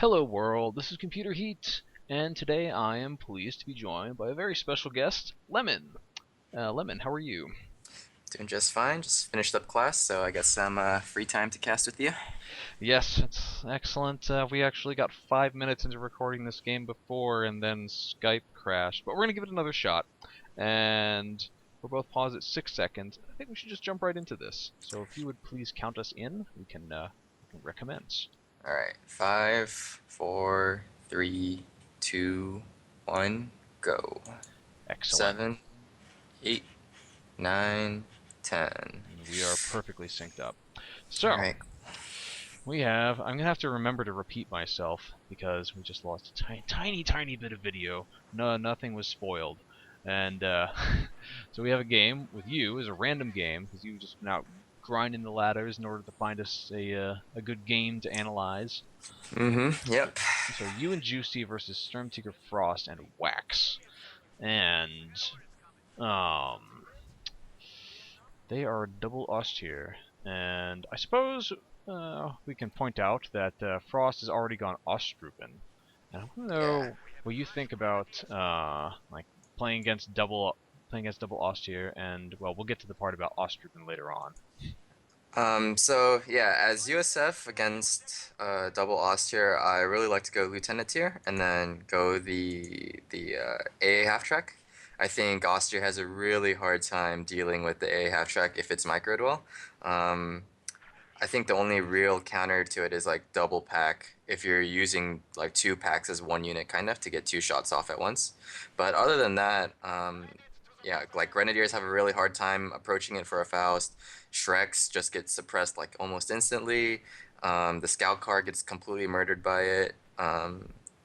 Hello world, this is Computer Heat, and today I am pleased to be joined by a very special guest, Lemon. Lemon, how are you? Doing just fine. Just finished up class, so I got some free time to cast with you. Yes, it's excellent. We actually got 5 minutes into recording this game before, and then Skype crashed, but we're gonna give it another shot. And we're both paused at 6 seconds. I think we should just jump right into this. So if you would please count us in, we can recommence. All right, 5, 4, 3, 2, 1, go. Excellent. 7, 8, 9, 10. We are perfectly synced up. All So, right. I'm gonna have to remember to repeat myself because we just lost a tiny bit of video. No, nothing was spoiled. And, so we have a game with you, is a random game, because you just been out grinding the ladders in order to find us a good game to analyze. Mm-hmm. So, Yep. so you and Juicy versus SturmTigerFrost and Waxx. And, um, they are double austere. And I suppose we can point out that Frost has already gone Ostrupen. And I want to Yeah. know what you think about like playing against double austere, and well, we'll get to the part about Ostrupen later on. So yeah, as USF against double Austere, I really like to go Lieutenant tier and then go the AA half track. I think Austere has a really hard time dealing with the AA half track if it's micro duel. Um, I think the only real counter to it is like double pack if you're using like two packs as one unit kind of to get two shots off at once. But other than that, yeah, like Grenadiers have a really hard time approaching it for a Faust. Shreks just get suppressed like almost instantly. The Scout card gets completely murdered by it.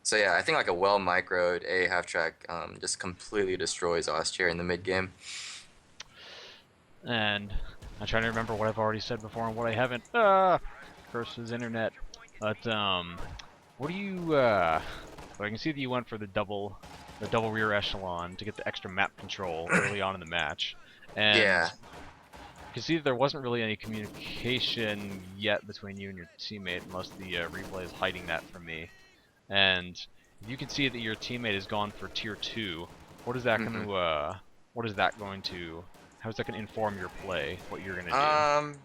So yeah, I think like a well microed A half track just completely destroys Austria in the mid game. And I'm trying to remember what I've already said before and what I haven't. Curses internet. But what do you? Well, I can see that you went for the double rear echelon to get the extra map control early on in the match, and Yeah. you can see that there wasn't really any communication yet between you and your teammate. Most of the replay is hiding that from me, and you can see that your teammate has gone for tier 2. What is that going hmm to? What is that going to? How is that going to inform your play? What you're going to do? Um,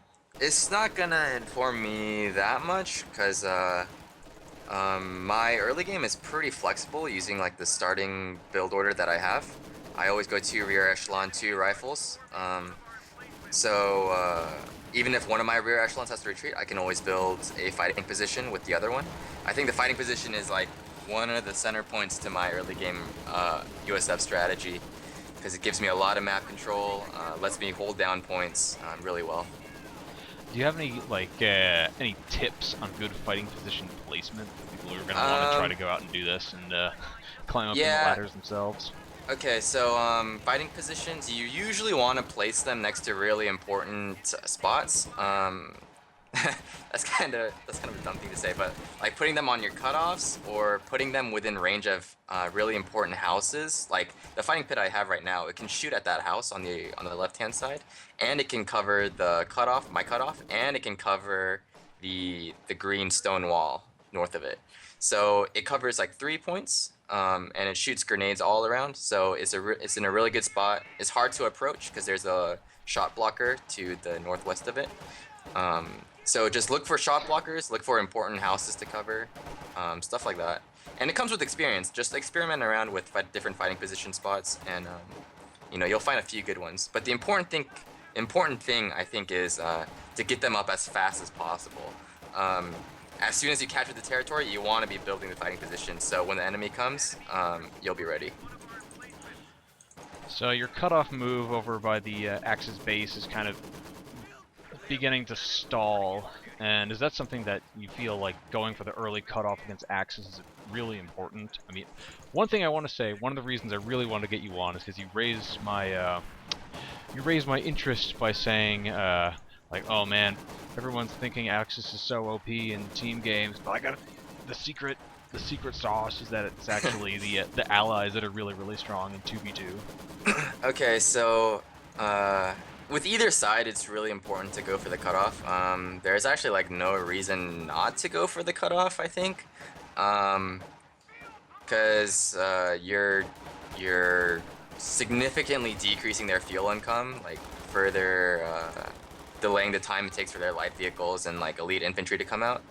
it's not gonna inform me that much because my early game is pretty flexible using like the starting build order that I have. I always go two rear echelon, two rifles. So even if one of my rear echelons has to retreat, I can always build a fighting position with the other one. I think the fighting position is like one of the center points to my early game USF strategy because it gives me a lot of map control, lets me hold down points really well. Do you have any tips on good fighting position placement for people who are going to want to try Um, to go out and do this and climb up in the yeah, ladders themselves? okay, so fighting positions, you usually want to place them next to really important spots. That's kind of a dumb thing to say, but like putting them on your cutoffs or putting them within range of really important houses. Like the fighting pit I have right now, it can shoot at that house on the left hand side, and it can cover the cutoff, my cutoff, and it can cover the green stone wall north of it. So it covers like 3 points, and it shoots grenades all around. So it's in a really good spot. It's hard to approach because there's a shot blocker to the northwest of it. So just look for shot blockers, look for important houses to cover, stuff like that. And it comes with experience. Just experiment around with different fighting position spots, and you'll find a few good ones. But the important thing I think is to get them up as fast as possible. Um, as soon as you capture the territory, you want to be building the fighting position. So when the enemy comes, you'll be ready. So your cutoff move over by the Axis base is kind of beginning to stall, and is that something that you feel like going for the early cutoff against Axis is really important? I mean, one thing I want to say, one of the reasons I really want to get you on is because you raised my interest by saying, like, oh man, everyone's thinking Axis is so OP in team games, but I got the secret. The secret sauce is that it's actually the allies that are really strong in 2v2. Okay, so with either side, it's really important to go for the cutoff. There's actually like no reason not to go for the cutoff, I think. Because you're significantly decreasing their fuel income, like further delaying the time it takes for their light vehicles and like elite infantry to come out.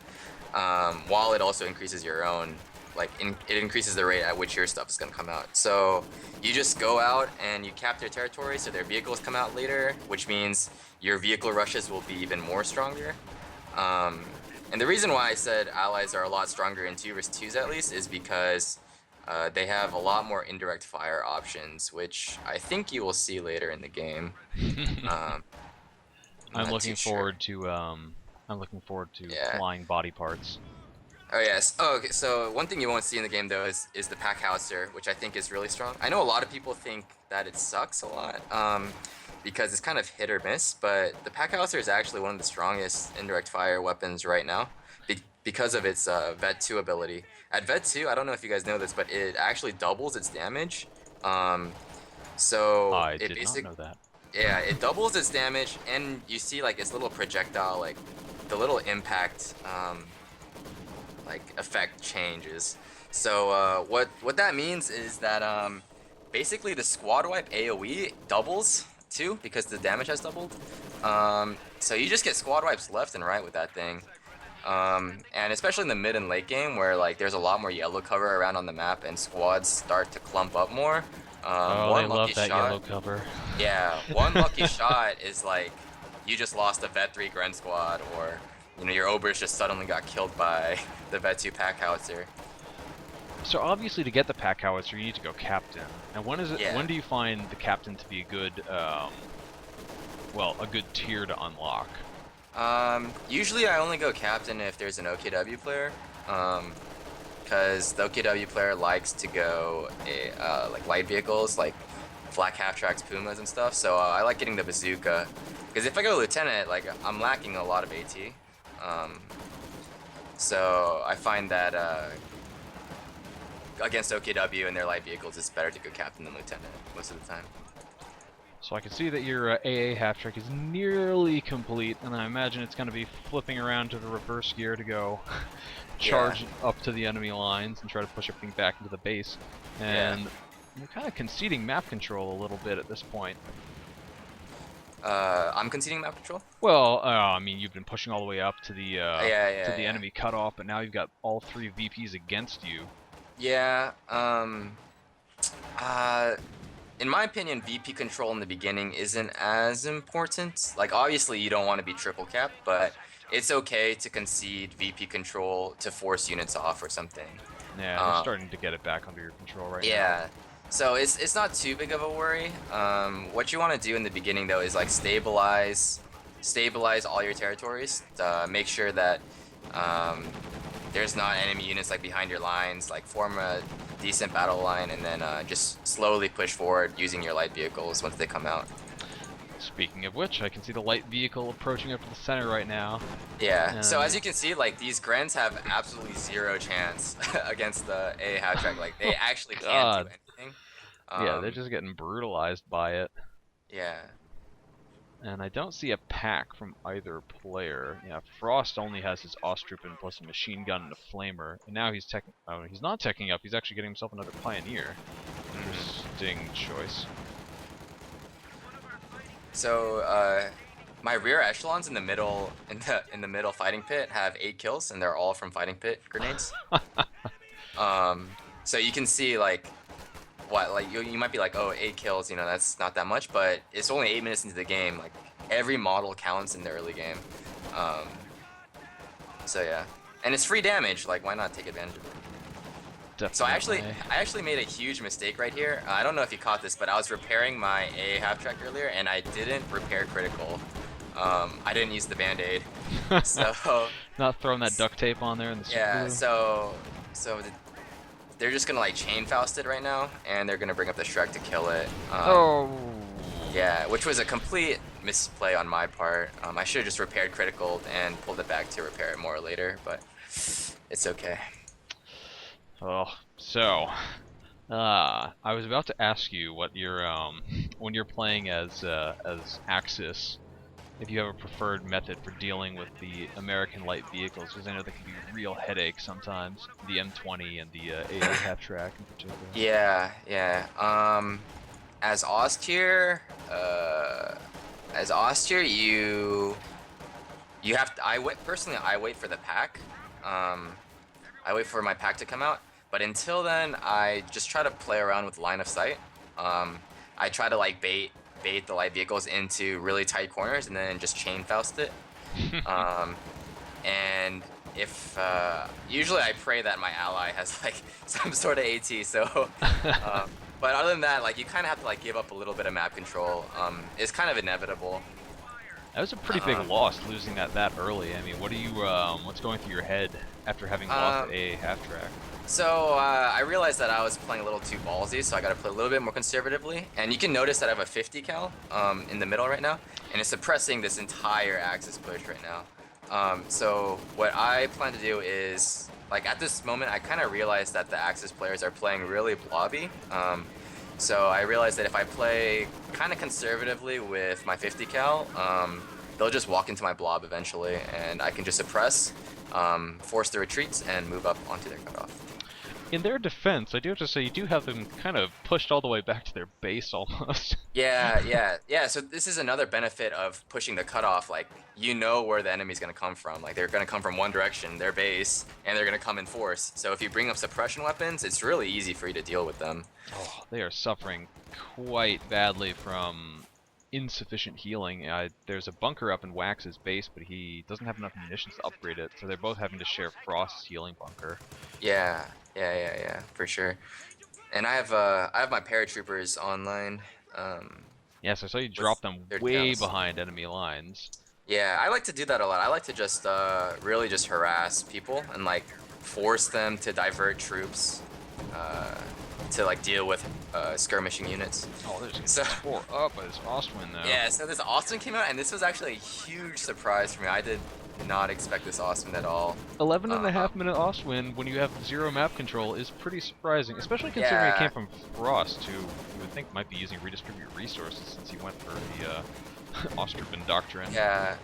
While it also increases your own, like it increases the rate at which your stuff is gonna come out. So you just go out and you cap their territory, so their vehicles come out later, which means your vehicle rushes will be even more stronger. And the reason why I said allies are a lot stronger in 2 vs 2s at least is because they have a lot more indirect fire options, which I think you will see later in the game. I'm Not looking too sure. forward to Yeah. flying body parts. Oh yes. Oh, okay. So one thing you won't see in the game though is the pack howitzer, which I think is really strong. I know a lot of people think that it sucks a lot, because it's kind of hit or miss. But the pack howitzer is actually one of the strongest indirect fire weapons right now, because of its Vet 2 ability. At Vet 2, I don't know if you guys know this, but it actually doubles its damage. Um, so I it did not basic know that. Yeah, it doubles its damage, and you see like its little projectile, like the little impact like effect changes. So what that means is that basically the squad wipe AoE doubles too because the damage has doubled. So you just get squad wipes left and right with that thing. And especially in the mid and late game where like there's a lot more yellow cover around on the map and squads start to clump up more. Oh, they One lucky love that shot. yellow cover. Yeah, one lucky shot is like you just lost a Vet 3 Gren squad, or your Obers just suddenly got killed by the Vet 2 pack howitzer. So obviously, to get the pack howitzer, you need to go captain. And when is it? Yeah. When do you find the captain to be a good, well, a good tier to unlock? Usually I only go captain if there's an OKW player, because the OKW player likes to go like light vehicles, like flak half tracks, Pumas and stuff. So I like getting the bazooka, because if I go lieutenant, like I'm lacking a lot of AT. So I find that against OKW and their light vehicles, it's better to go captain than lieutenant most of the time. So I can see that your AA half track is nearly complete, and I imagine it's going to be flipping around to the reverse gear to go charge up to the enemy lines and try to push everything back into the base. And you're kind of conceding map control a little bit at this point. I'm conceding map control? Well, I mean, you've been pushing all the way up to the enemy cutoff, but now you've got all 3 VPs against you. Yeah. In my opinion, VP control in the beginning isn't as important. Like, obviously, you don't want to be triple capped, but it's okay to concede VP control to force units off or something. Yeah, you're starting to get it back under your control right now. Yeah. So it's not too big of a worry. What you want to do in the beginning though is like stabilize all your territories. Make sure that there's not enemy units like behind your lines. Like form a decent battle line and then just slowly push forward using your light vehicles once they come out. Speaking of which, I can see the light vehicle approaching up to the center right now. Yeah, so as you can see, like, these Grens have absolutely zero chance against the AA half track. Like, they actually can't do anything. Yeah, they're just getting brutalized by it. Yeah. And I don't see a pack from either player. Yeah, Frost only has his Ostrupen plus a machine gun and a flamer. And now he's he's not teching up, he's actually getting himself another Pioneer. Interesting choice. So, my rear echelons in the middle fighting pit have 8 kills, and they're all from fighting pit grenades. So you can see like you might be like, oh, 8 kills, that's not that much, but it's only 8 minutes into the game. Like every model counts in the early game. So yeah, and it's free damage. Like why not take advantage of it? Definitely. So I actually made a huge mistake right here. I don't know if you caught this, but I was repairing my AA half track earlier, and I didn't repair critical. I didn't use the band-aid. So not throwing that duct tape on there in the yeah. So they're just gonna like chain Faust it right now, and they're gonna bring up the Shrek to kill it. Yeah, which was a complete misplay on my part. I should have just repaired critical and pulled it back to repair it more later, but it's okay. Oh, so I was about to ask you what your when you're playing as Axis, if you have a preferred method for dealing with the American light vehicles, because I know they can be real headaches sometimes. The M20 and the AA half track in particular. Yeah, yeah. As Ostier, you have to, personally, I wait for the pack. I wait for my pack to come out. But until then, I just try to play around with line of sight. I try to like bait the light vehicles into really tight corners and then just chain Faust it. And if usually I pray that my ally has like some sort of AT. So, but other than that, like you kind of have to like give up a little bit of map control. It's kind of inevitable. That was a pretty big loss, losing that early. I mean, what's going through your head after having lost a half track? So I realized that I was playing a little too ballsy, so I got to play a little bit more conservatively. And you can notice that I have a 50 cal in the middle right now, and it's suppressing this entire axis push right now. So what I plan to do is, like at this moment, I kind of realized that the axis players are playing really blobby. So I realized that if I play kind of conservatively with my 50 cal, they'll just walk into my blob eventually, and I can just suppress, force the retreats, and move up onto their cutoff. In their defense, I do have to say you do have them kind of pushed all the way back to their base almost. Yeah. So this is another benefit of pushing the cutoff. Like, you know where the enemy's gonna come from. Like, they're gonna come from one direction, their base, and they're gonna come in force. So if you bring up suppression weapons, it's really easy for you to deal with them. Oh, they are suffering quite badly from insufficient healing. There's a bunker up in Waxx's base, but he doesn't have enough munitions to upgrade it, so they're both having to share Frost's healing bunker. Yeah, for sure. And I have my paratroopers online. Yes, I saw you drop them way behind enemy lines. Yeah, I like to do that a lot. I like to just really just harass people and like force them to divert troops to like deal with skirmishing units. Oh, there's tore up by this Ostwind though. Yeah, so this Ostwind came out, and this was actually a huge surprise for me. I did not expect this Ostwind at all. 11.5 minute Ostwind when you have 0 map control is pretty surprising, especially considering it came from Frost, who you would think might be using redistribute resources since he went for the Ostrobin doctrine. Yeah,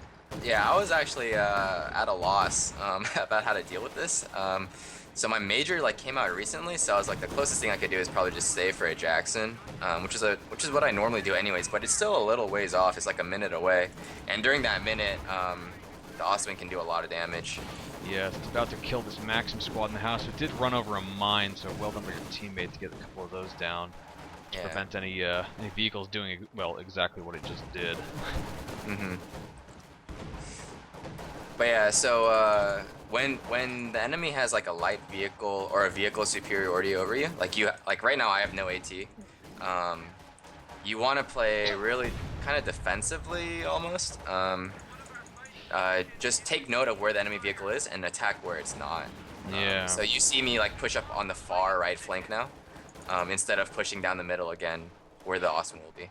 I was actually at a loss about how to deal with this. So my major like came out recently, so I was like, the closest thing I could do is probably just save for a Jackson, which is what I normally do anyways. But it's still a little ways off. It's like a minute away, and during that minute, the Ostwind can do a lot of damage. Yeah, it's about to kill this Maxim squad in the house. It did run over a mine, so well done by your teammate to get a couple of those down. To prevent any vehicles doing exactly what it just did. But yeah, so when the enemy has like a light vehicle or a vehicle superiority over you, like right now I have no AT. You want to play really kind of defensively almost. Just take note of where the enemy vehicle is and attack where it's not. Yeah. So you see me like push up on the far right flank now, instead of pushing down the middle again, where the Ostwind will be.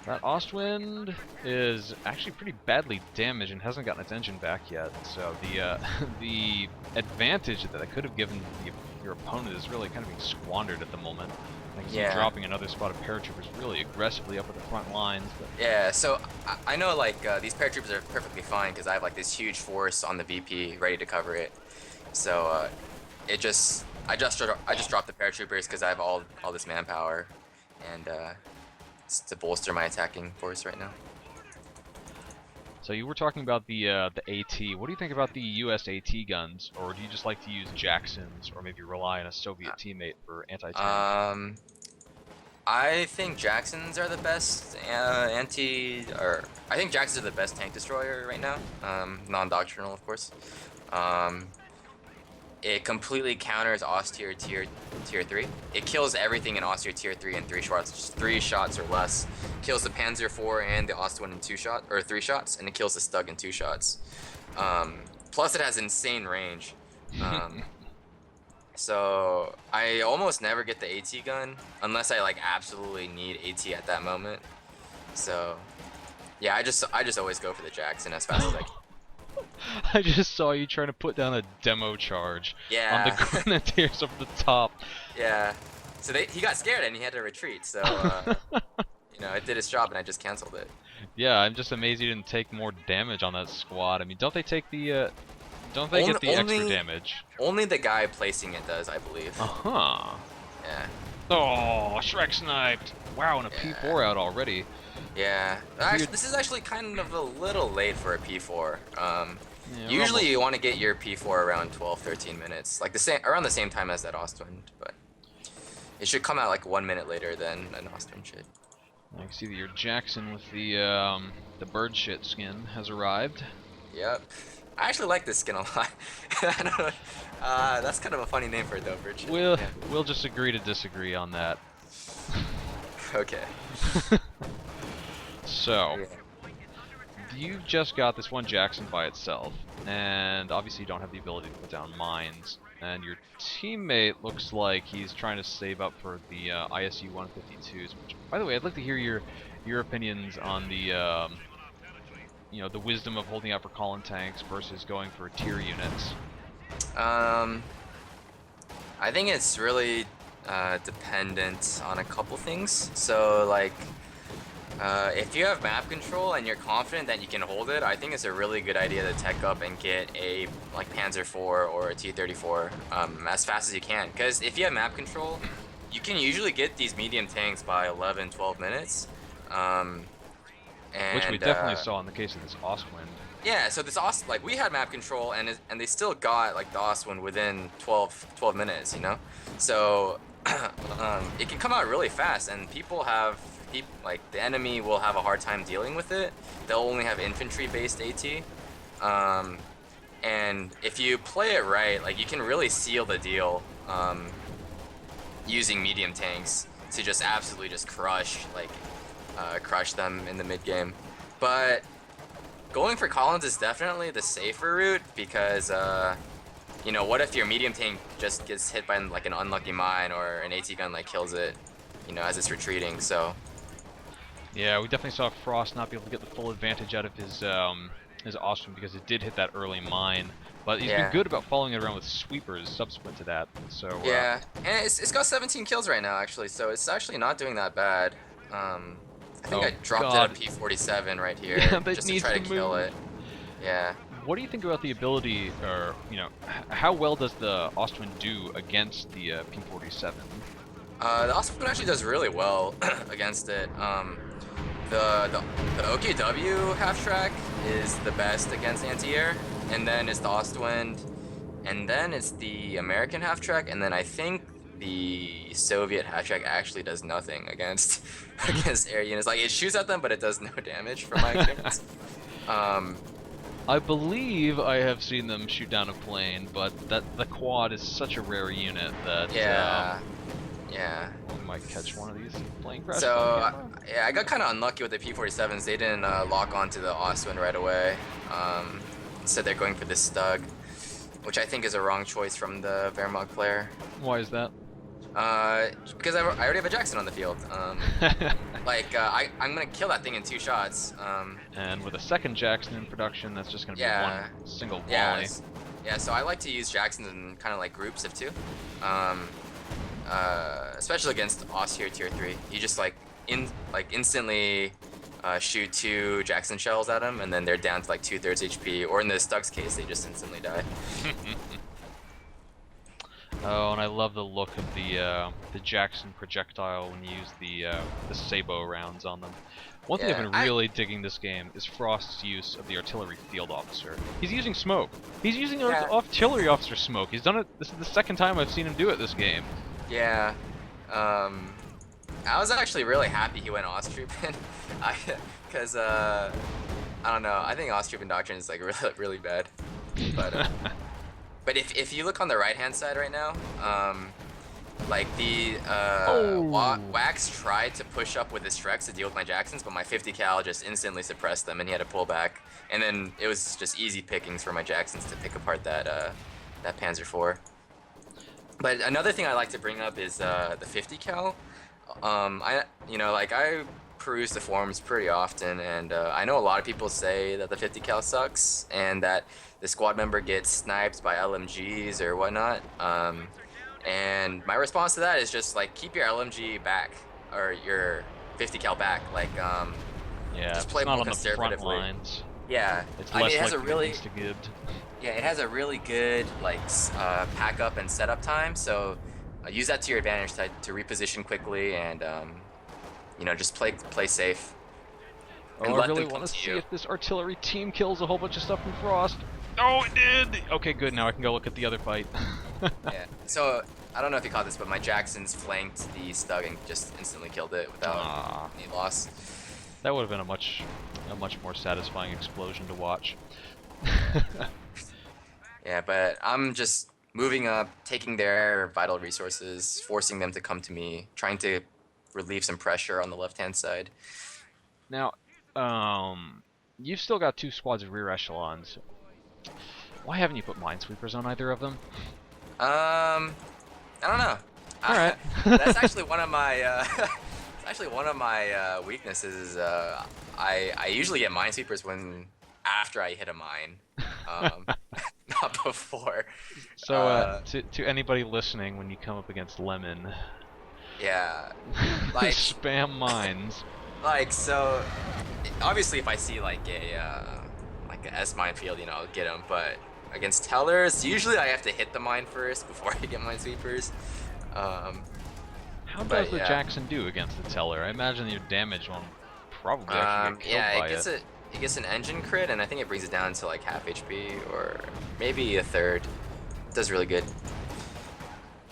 That Ostwind is actually pretty badly damaged and hasn't gotten its engine back yet. So the advantage that I could have given your opponent is really kind of being squandered at the moment. Like dropping another spot of paratroopers really aggressively up at the front lines. But... Yeah, so I know like these paratroopers are perfectly fine because I have like this huge force on the VP ready to cover it. So I just dropped the paratroopers because I have all this manpower, and to bolster my attacking force right now. So you were talking about the AT. What do you think about the US AT guns, or do you just like to use Jacksons, or maybe rely on a Soviet teammate for anti-tank? I think Jacksons are the best I think Jacksons are the best tank destroyer right now. Non-doctrinal, of course. It completely counters Ostier tier 3. It kills everything in Ostier tier 3 in 3 shots, just 3 shots or less. Kills the Panzer IV and the Ostwind in 3 shots, and it kills the Stug in 2 shots. Plus it has insane range. So I almost never get the AT gun unless I like absolutely need AT at that moment. So yeah, I just always go for the Jackson as fast as I can. I just saw you trying to put down a demo charge on the Grenadiers up the top. Yeah. So he got scared and he had to retreat. So know, it did its job and I just canceled it. Yeah, I'm just amazed you didn't take more damage on that squad. I mean, don't they take the don't they Only, get the extra only, damage? only the guy placing it does, I believe. Uh-huh. Yeah. Oh, Shrek sniped. Wow, and a Yeah. P4 out already. Yeah. Actually, this is actually kind of a little late for a P4. Yeah, we're Usually almost... you want to get your P4 around 12, 13 minutes, like the same around the same time as that Ostwind, but it should come out like 1 minute later than an Ostwind should. I can see that your Jackson with the bird shit skin has arrived. Yep. I actually like this skin a lot. I don't know. That's kind of a funny name for it though, bird shit. We'll Yeah. we'll just agree to disagree on that. Okay. So, Yeah. you've just got this one Jackson by itself, and obviously you don't have the ability to put down mines. And your teammate looks like he's trying to save up for the ISU 152s. Which, by the way, I'd like to hear your opinions on the you know, the wisdom of holding out for column tanks versus going for tier units. I think it's really dependent on a couple things. So like, if you have map control and you're confident that you can hold it, I think it's a really good idea to tech up and get a like Panzer IV or a T-34 as fast as you can. Because if you have map control, you can usually get these medium tanks by 11, 12 minutes. Which we definitely saw in the case of this Ostwind. Yeah, so this like we had map control and they still got like the Ostwind within 12 minutes, you know? So it can come out really fast and like the enemy will have a hard time dealing with it. They'll only have infantry based AT. And if you play it right, like you can really seal the deal using medium tanks to just absolutely just crush them in the mid game. But going for Collins is definitely the safer route because you know, what if your medium tank just gets hit by like an unlucky mine or an AT gun like kills it, you know, as it's retreating. So Yeah, we definitely saw Frost not be able to get the full advantage out of his Ostwind because it did hit that early mine. But he's been good about following it around with sweepers subsequent to that. So yeah, and it's got 17 kills right now actually, so it's actually not doing that bad. I think I dropped it a P47 right here just to try to kill it. Yeah. What do you think about the ability, or you know, how well does the Ostwind do against the P47? The Ostwind actually does really well against it. The OKW half track is the best against anti-air, and then it's the Ostwind, and then it's the American half track, and then I think the Soviet half track actually does nothing against air units. Like it shoots at them, but it does no damage from my experience. I believe I have seen them shoot down a plane, but the quad is such a rare unit that yeah. we might catch one of these plane crashes. So yeah, I got kind of unlucky with the P47s. They didn't lock onto the Ostwind right away. Instead, they're going for this Stug, which I think is a wrong choice from the Wehrmacht player. Why is that? Because I already have a Jackson on the field. I'm gonna kill that thing in 2 shots. And with a second Jackson in production, that's just gonna be one single volley. Yeah, so I like to use Jacksons in kind of like groups of 2. Especially against Ost here tier 3. You just instantly shoot 2 Jackson shells at them, and then they're down to like 2/3 HP. Or in the Stug's case, they just instantly die. Oh, and I love the look of the Jackson projectile when you use the Sabo rounds on them. One thing I've been really digging this game is Frost's use of the artillery field officer. He's using smoke. He's using artillery officer smoke. He's done it. This is the second time I've seen him do it this game. Yeah. I was actually really happy he went Osttroopin, because I don't know. I think Osttroopin doctrine is like really bad, but. But if you look on the right-hand side right now, like the Waxx tried to push up with his Shreks to deal with my Jacksons, but my 50 cal just instantly suppressed them, and he had to pull back. And then it was just easy pickings for my Jacksons to pick apart that Panzer IV. But another thing I like to bring up is the 50 cal. I peruse the forums pretty often, and I know a lot of people say that the 50 cal sucks and that the squad member gets sniped by LMGs or whatnot. And my response to that is just like keep your LMG back or your 50 cal back. Like Yeah, just if play it's not more on the front conservatively. lines, Yeah, it's I mean less it has a likely to really insta-gibbed. yeah it has a really good like pack up and setup time. So use that to your advantage to reposition quickly and you know just play safe Oh, and I let really them come want to to see you. if this artillery team kills a whole bunch of stuff from Frost. Oh, it did! Okay, good, now I can go look at the other fight. Yeah. So I don't know if you caught this, but my Jacksons flanked the Stug and just instantly killed it without Ah, any loss. that would have been a much more satisfying explosion to watch. Yeah, but I'm just moving up, taking their vital resources, forcing them to come to me, trying to relieve some pressure on the left-hand side. Now, you've still got 2 squads of rear echelons. Why haven't you put minesweepers on either of them? I don't know. All right. That's actually one of my it's actually one of my weaknesses. Is, I usually get minesweepers when after I hit a mine, um, not before. So, to anybody listening, when you come up against Lemon, Yeah, like spam mines. like so. Obviously, if I see like a S minefield, you know, I'll get them. But against tellers, usually I have to hit the mine first before I get minesweepers. Um, How does but the yeah. Jackson do against the Teller? I imagine your damage won't probably actually get killed Yeah, by it. it gets an engine crit, and I think it brings it down to like half HP or maybe a third. It does really good.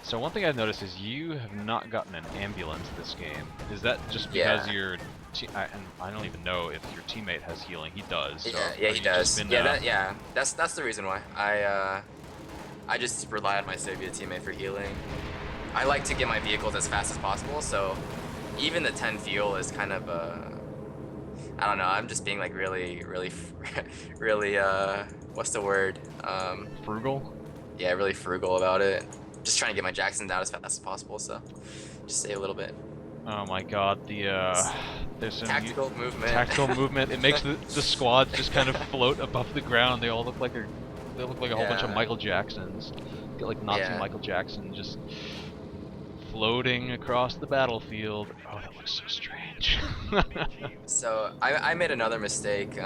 So one thing I've noticed is you have not gotten an ambulance this game. Is that just because Yeah, your and I don't even know if your teammate has healing. He does. So yeah, have he you just does. been, Yeah, that's the reason why I just rely on my Soviet teammate for healing. I like to get my vehicles as fast as possible, so even the 10 fuel is kind of I don't know. I'm just being like really what's the word? frugal? Yeah, really frugal about it. Just trying to get my Jacksons out as fast as possible, so just save a little bit. Oh my god, there's some Tactical movement. tactical movement. It makes the squads just kind of float above the ground. They all look like they look like a whole bunch of Yeah, Michael Jacksons. Get like Nazi yeah. Michael Jackson just floating across the battlefield. Oh, that looks so strange. So I made another mistake.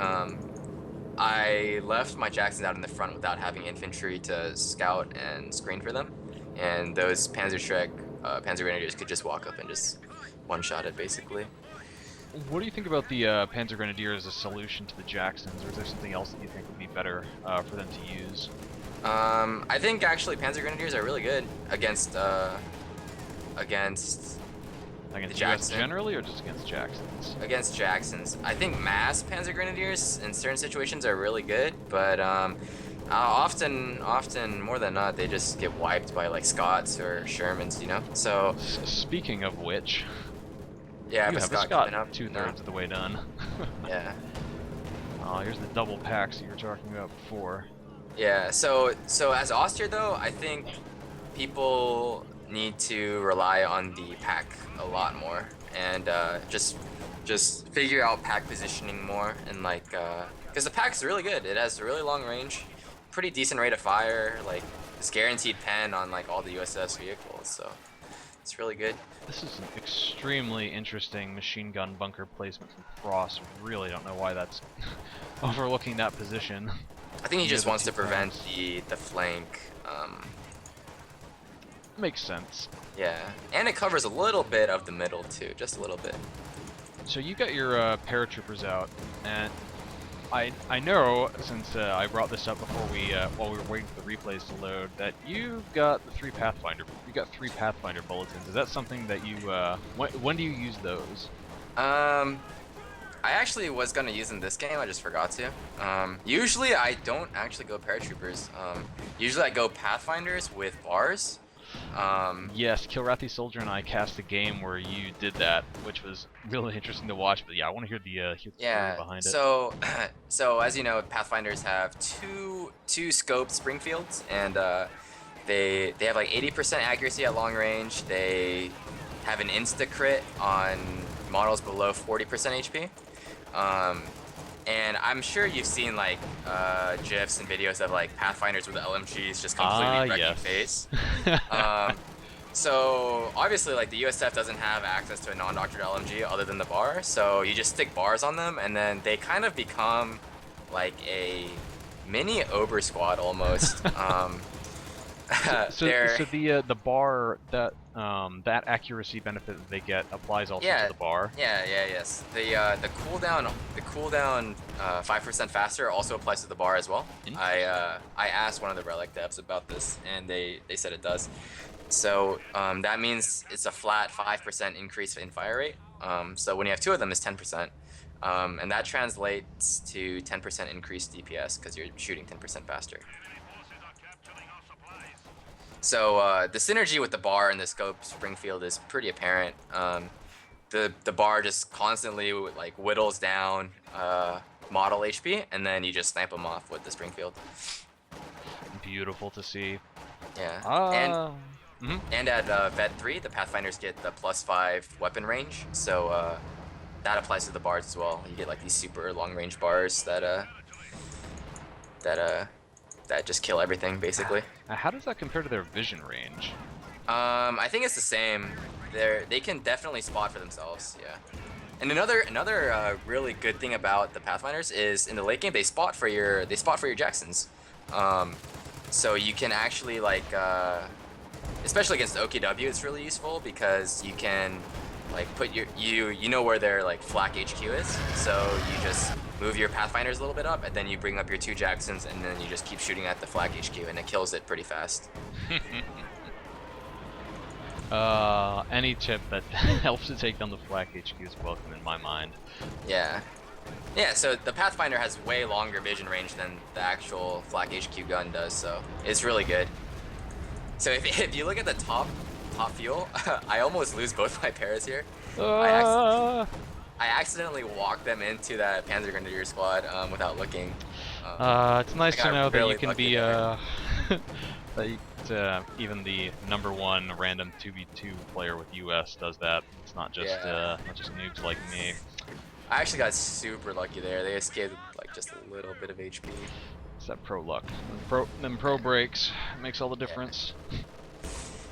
I left my Jacksons out in the front without having infantry to scout and screen for them, and those Panzer Grenadiers could just walk up and just one-shot it basically. What do you think about the Panzer Grenadier as a solution to the Jacksons, or is there something else that you think would be better for them to use? I think actually Panzer Grenadiers are really good against Against the US Jackson. generally, or just against Jacksons? Against Jacksons. I think mass Panzer Grenadiers in certain situations are really good, but often more than not, they just get wiped by like Scots or Shermans, you know? So, Speaking of which, yeah, I you have a have a Scot coming Scot up. 2/3 of the way done. Yeah. Oh, here's the double packs you were talking about before. Yeah, so as Austria though, I think people need to rely on the pack a lot more and just figure out pack positioning more and like because the pack's really good. It has a really long range, pretty decent rate of fire, like it's guaranteed pen on like all the USS vehicles, so it's really good. This is an extremely interesting machine gun bunker placement from Frost. Really don't know why that's overlooking that position. I think he Near just the wants two to prevent packs. the flank. Makes sense. Yeah, and it covers a little bit of the middle too, just a little bit. So you got your paratroopers out, and I know since I brought this up before while we were waiting for the replays to load that you got three Pathfinder bulletins. Is that something that you when do you use those? I actually was gonna use them this game, I just forgot to. Usually I don't actually go paratroopers. Usually I go Pathfinders with bars. Yes, Kilrathi Soldier and I cast a game where you did that, which was really interesting to watch. But yeah, I want to hear the story behind it. So as you know, Pathfinders have two scoped Springfields, and they have like 80% accuracy at long range. They have an insta crit on models below 40% HP. And I'm sure you've seen like GIFs and videos of like Pathfinders with LMGs just completely wrecking yes. face. So obviously, like the USF doesn't have access to a non-doctored LMG other than the bar, so you just stick bars on them, and then they kind of become like a mini Ober squad almost. So They're the bar that accuracy benefit that they get applies also to yeah, the bar. yes. The cooldown 5% faster also applies to the bar as well. I asked one of the relic devs about this, and they said it does. So that means it's a flat 5% increase in fire rate. So when you have two of them, it's 10%. And that translates to 10% increased DPS because you're shooting 10% faster. So the synergy with the bar and the scope Springfield is pretty apparent. The bar just constantly like whittles down model HP, and then you just snipe them off with the Springfield. Beautiful to see. Yeah. And at Vet 3, the Pathfinders get the +5 weapon range, so that applies to the bars as well. You get like these super long-range bars that just kill everything basically. How does that compare to their vision range? I think it's the same. They can definitely spot for themselves. Yeah. And another really good thing about the Pathfinders is in the late game they spot for your Jacksons. So you can actually like especially against OKW, it's really useful because you can like put you know where their like flak HQ is, so you just move your Pathfinders a little bit up, and then you bring up your 2 Jacksons, and then you just keep shooting at the flak HQ, and it kills it pretty fast. Any tip that helps to take down the flak HQ is welcome in my mind. Yeah. Yeah, so the Pathfinder has way longer vision range than the actual flak HQ gun does, so it's really good. So if you look at the top fuel, I almost lose both my pairs here. I accidentally walked them into that Panzer Grenadier squad without looking. It's nice to know that you can be that even the #1 random 2v2 player with US does that. It's not just noobs like me. I actually got super lucky there. They escaped like just a little bit of HP. It's that pro luck. Them pro breaks makes all the difference.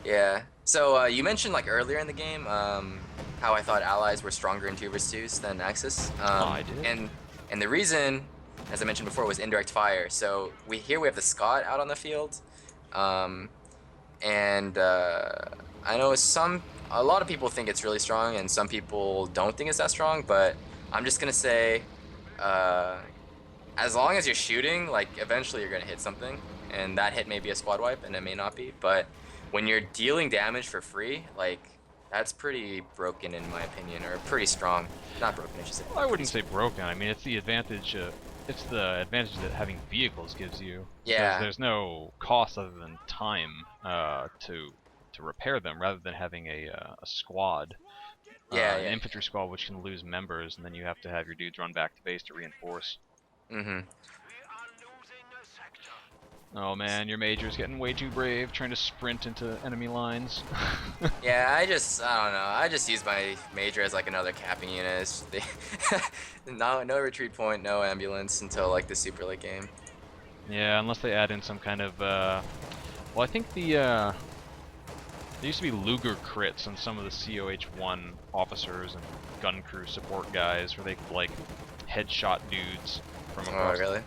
Yeah. So you mentioned like earlier in the game how I thought allies were stronger in 2 vs 2s than Axis. I did. And the reason, as I mentioned before, was indirect fire. So we have the Scott out on the field, and I know a lot of people think it's really strong, and some people don't think it's that strong. But I'm just gonna say, as long as you're shooting, like eventually you're gonna hit something, and that hit may be a squad wipe, and it may not be. But when you're dealing damage for free, like that's pretty broken in my opinion, or pretty strong. Not broken, I should say. Well, I wouldn't say broken. I mean, it's the advantage. It's the advantage that having vehicles gives you. Yeah. There's no cost other than time to repair them, rather than having a squad. An infantry squad which can lose members, and then you have to have your dudes run back to base to reinforce. Oh man, your major's getting way too brave, trying to sprint into enemy lines. Yeah, I don't know. I just use my major as like another capping unit. No retreat point, no ambulance until like the super late game. Yeah, unless they add in some kind of well, I think there used to be Luger crits on some of the COH1 officers and gun crew support guys where they could like headshot dudes from across. Oh, really?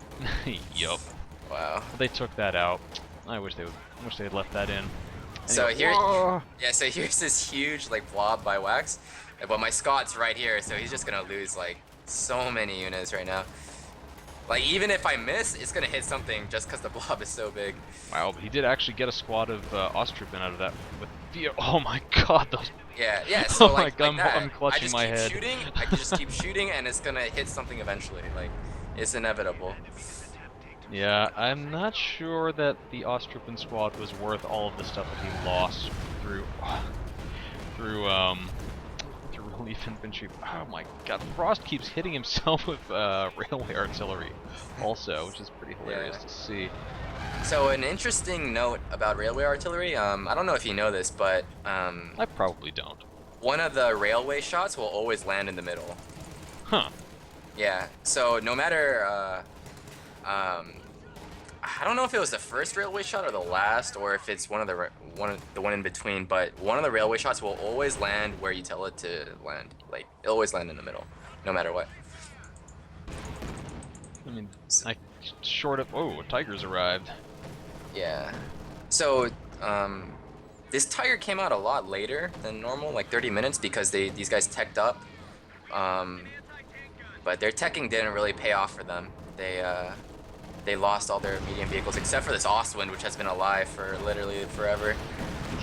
Yup. Wow. But they took that out. I wish they had left that in. So Anyway, so here's this huge like blob by Waxx, but my Scott's right here, so he's just gonna lose like so many units right now. Like even if I miss, it's gonna hit something just because the blob is so big. Wow, but he did actually get a squad of Ostrupen out of that with the. Oh my God, those. Yeah. So oh like, my like God, that. I'm clutching my head. I can just keep shooting, and it's gonna hit something eventually. Like it's inevitable. Yeah, I'm not sure that the Ostrupen squad was worth all of the stuff that he lost through relief infantry. Oh my God, Frost keeps hitting himself with railway artillery, also, which is pretty hilarious to see. So an interesting note about railway artillery. I don't know if you know this, but I probably don't. One of the railway shots will always land in the middle. Huh. Yeah. So no matter I don't know if it was the first railway shot or the last, or if it's one of the one in between. But one of the railway shots will always land where you tell it to land. Like it'll always land in the middle, no matter what. I mean, short of. Oh, Tigers arrived. Yeah. So this Tiger came out a lot later than normal, like 30 minutes, because these guys teched up. But their teching didn't really pay off for them. They lost all their medium vehicles except for this Ostwind, which has been alive for literally forever.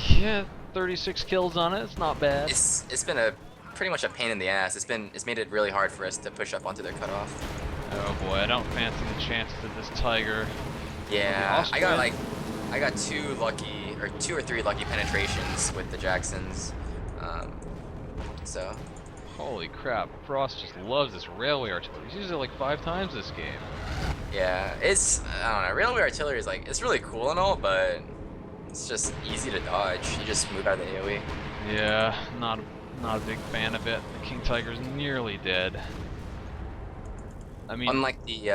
Yeah, 36 kills on it. It's not bad. It's been pretty much a pain in the ass. It's made it really hard for us to push up onto their cutoff. Oh boy, I don't fancy the chances of this Tiger. Yeah, I got two or three lucky penetrations with the Jacksons. So. Holy crap, Frost just loves this railway artillery. He's used it like 5 times this game. Yeah, I don't know, railway artillery is like, it's really cool and all, but it's just easy to dodge. You just move out of the AoE. Yeah, not a big fan of it. The King Tiger's nearly dead. I mean, unlike the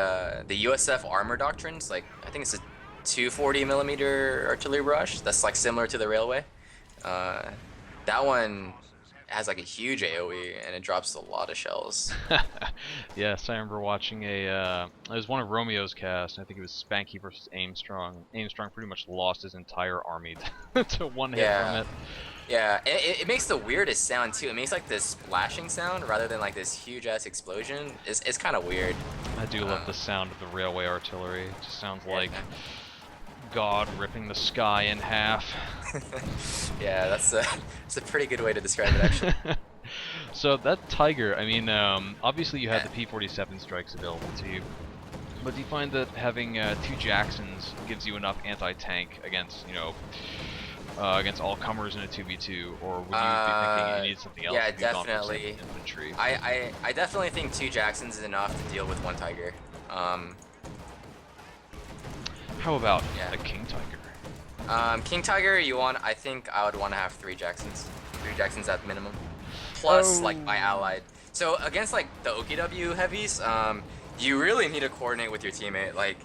USF armor doctrines, like I think it's a 240mm artillery barrage. That's like similar to the railway. That one has like a huge AoE and it drops a lot of shells. yes, I remember watching it was one of Romeo's casts. I think it was Spanky versus Aimstrong. Aimstrong pretty much lost his entire army to one hit from it. Yeah, it makes the weirdest sound too. It makes like this splashing sound rather than like this huge ass explosion. It's kind of weird. I do love the sound of the railway artillery. It just sounds like God ripping the sky in half. Yeah, that's a pretty good way to describe it, actually. So that Tiger, I mean, obviously you have the P-47 strikes available to you, but do you find that having 2 Jacksons gives you enough anti-tank against, you know, against all comers in a 2v2, or would you be thinking you need something else? Yeah, definitely. Infantry? I definitely think 2 Jacksons is enough to deal with 1 Tiger. How about a King Tiger? King Tiger, I think I would want to have 3 Jacksons. 3 Jacksons at minimum. Plus, like, my allied. So, against, like, the OKW heavies, you really need to coordinate with your teammate. Like,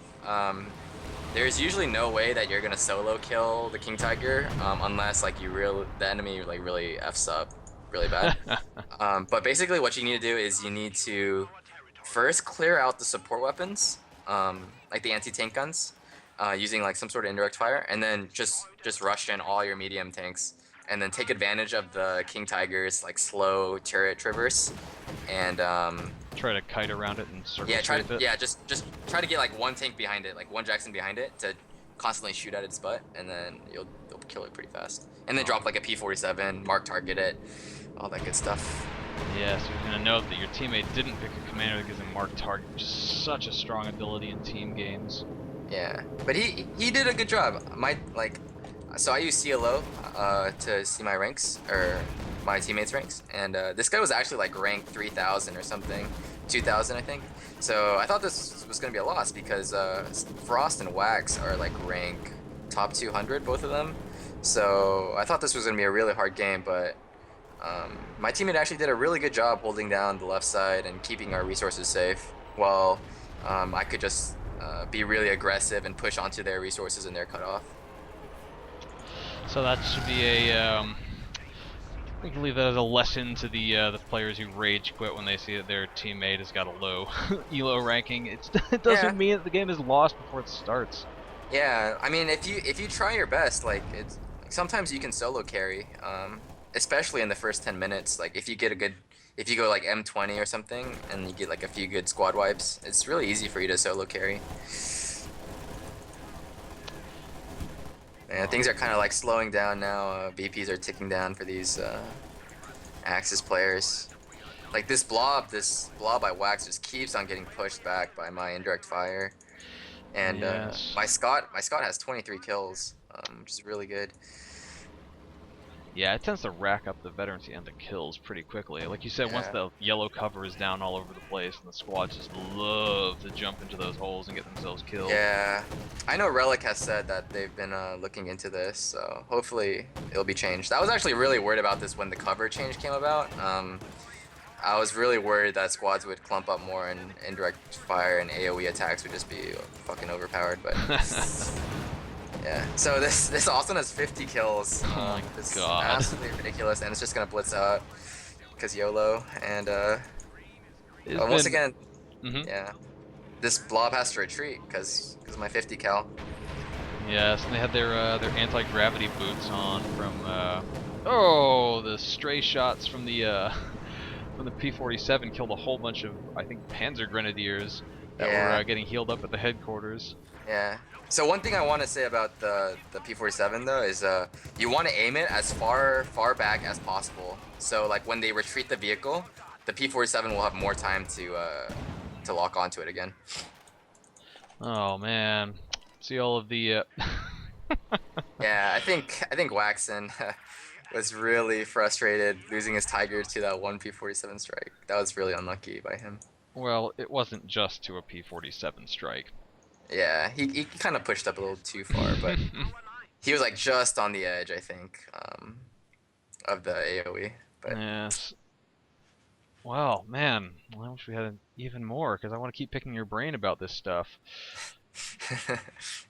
there's usually no way that you're gonna solo kill the King Tiger, unless, like, the enemy, like, really F's up really bad. But basically what you need to do is you need to first clear out the support weapons, like the anti-tank guns, using like some sort of indirect fire, and then just rush in all your medium tanks, and then take advantage of the King Tiger's like slow turret traverse, and try to kite around it and circle. Just try to get like 1 tank behind it, like 1 Jackson behind it, to constantly shoot at its butt, and then you'll kill it pretty fast. And then drop like a P-47, mark target it, all that good stuff. Yeah, so you're gonna note that your teammate didn't pick a commander that gives him mark target, which is such a strong ability in team games. Yeah, but he did a good job. So I use CLO to see my ranks, or my teammates' ranks, and this guy was actually like rank 3,000 or something, 2,000 I think. So I thought this was gonna be a loss because Frost and Waxx are like rank top 200, both of them. So I thought this was gonna be a really hard game, but my teammate actually did a really good job holding down the left side and keeping our resources safe, while I could just be really aggressive and push onto their resources in their cutoff. So that should be a, we can leave that as a lesson to the players who rage quit when they see that their teammate has got a low elo ranking. It doesn't mean that the game is lost before it starts. Yeah, I mean, if you try your best, like sometimes you can solo carry, especially in the first 10 minutes. Like if you go like M20 or something and you get like a few good squad wipes, it's really easy for you to solo carry. And things are kind of like slowing down now. VPs are ticking down for these Axis players. Like this blob by Waxx just keeps on getting pushed back by my indirect fire. And my Scott has 23 kills, which is really good. Yeah, it tends to rack up the veterancy and the kills pretty quickly. Like you said, once the yellow cover is down all over the place, and the squads just love to jump into those holes and get themselves killed. Yeah, I know Relic has said that they've been looking into this, so hopefully it'll be changed. I was actually really worried about this when the cover change came about. I was really worried that squads would clump up more and indirect fire and AoE attacks would just be fucking overpowered, but yeah. So this Austin has 50 kills. Oh my It's god. absolutely ridiculous, and it's just gonna blitz out because YOLO. And It's once been. again, Mhm. yeah, this blob has to retreat because of my 50 cal. Yes, and they had their anti-gravity boots on from oh, the stray shots from the from the P-47 killed a whole bunch of, I think, Panzer Grenadiers that were Yeah, getting healed up at the headquarters. yeah. So one thing I want to say about the P-47 though is you want to aim it as far back as possible. So like when they retreat the vehicle, the P-47 will have more time to lock onto it again. Oh man, see all of the Yeah, I think Waxon was really frustrated losing his Tiger to that one P-47 strike. That was really unlucky by him. well, it wasn't just to a P-47 strike. Yeah, he kind of pushed up a little too far, but he was like just on the edge, I think, of the AoE. But Yes. Wow, man, I wish we had even more because I want to keep picking your brain about this stuff.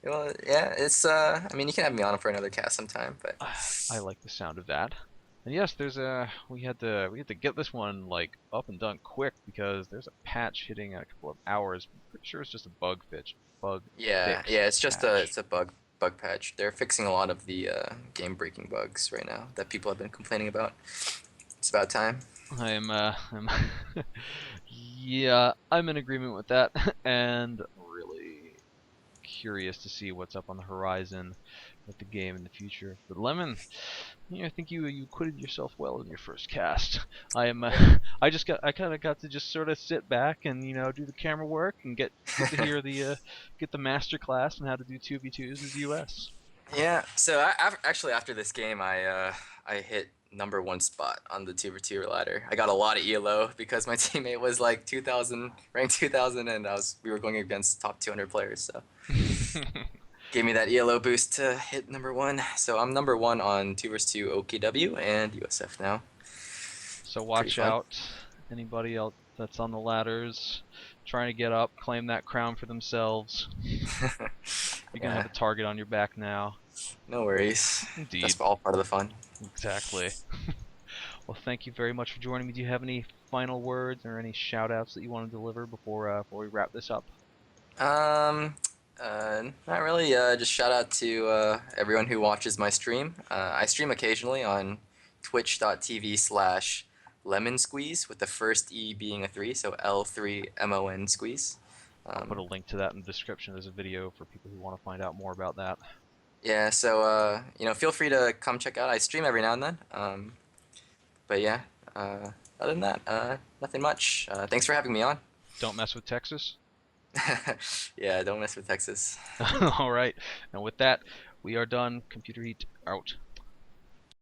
well, yeah, it's I mean, you can have me on for another cast sometime, but I like the sound of that. And yes, there's a we had to get this one like up and done quick because there's a patch hitting in a couple of hours. I'm pretty sure it's just a bug yeah, fix yeah, it's just a patch. it's a bug patch. They're fixing a lot of the game breaking bugs right now that people have been complaining about. It's about time. I'm yeah, I'm in agreement with that, and really curious to see what's up on the horizon with the game in the future. But Lemon, I think you acquitted yourself well in your first cast. I am I kind of got to just sort of sit back and do the camera work and get to hear the get the master class on how to do 2v2s as US. Yeah. So actually, after this game, I hit #1 spot on the 2v2 ladder. I got a lot of ELO because my teammate was like 2000, ranked 2000, and we were going against top 200 players. So gave me that ELO boost to hit #1. So I'm #1 on 2 vs 2 OKW and USF now. So Pretty watch fun. out, anybody else that's on the ladders trying to get up, claim that crown for themselves. You're gonna have Yeah. a target on your back now. No worries. Indeed, That's all part of the fun. exactly. Well, thank you very much for joining me. Do you have any final words or any shout outs that you want to deliver before we wrap this up? Um, Not really. Just shout out to everyone who watches my stream. I stream occasionally on twitch.tv/lemon squeeze with the first E being a 3, so L3MON squeeze. I'll put Um, a link to that in the description. There's a video for people who want to find out more about that. yeah, so feel free to come check out. I stream every now and then. But yeah, other than that, nothing much. Thanks for having me on. Don't mess with Texas. Yeah, don't mess with Texas. All right. And with that, we are done. Computer Heat out.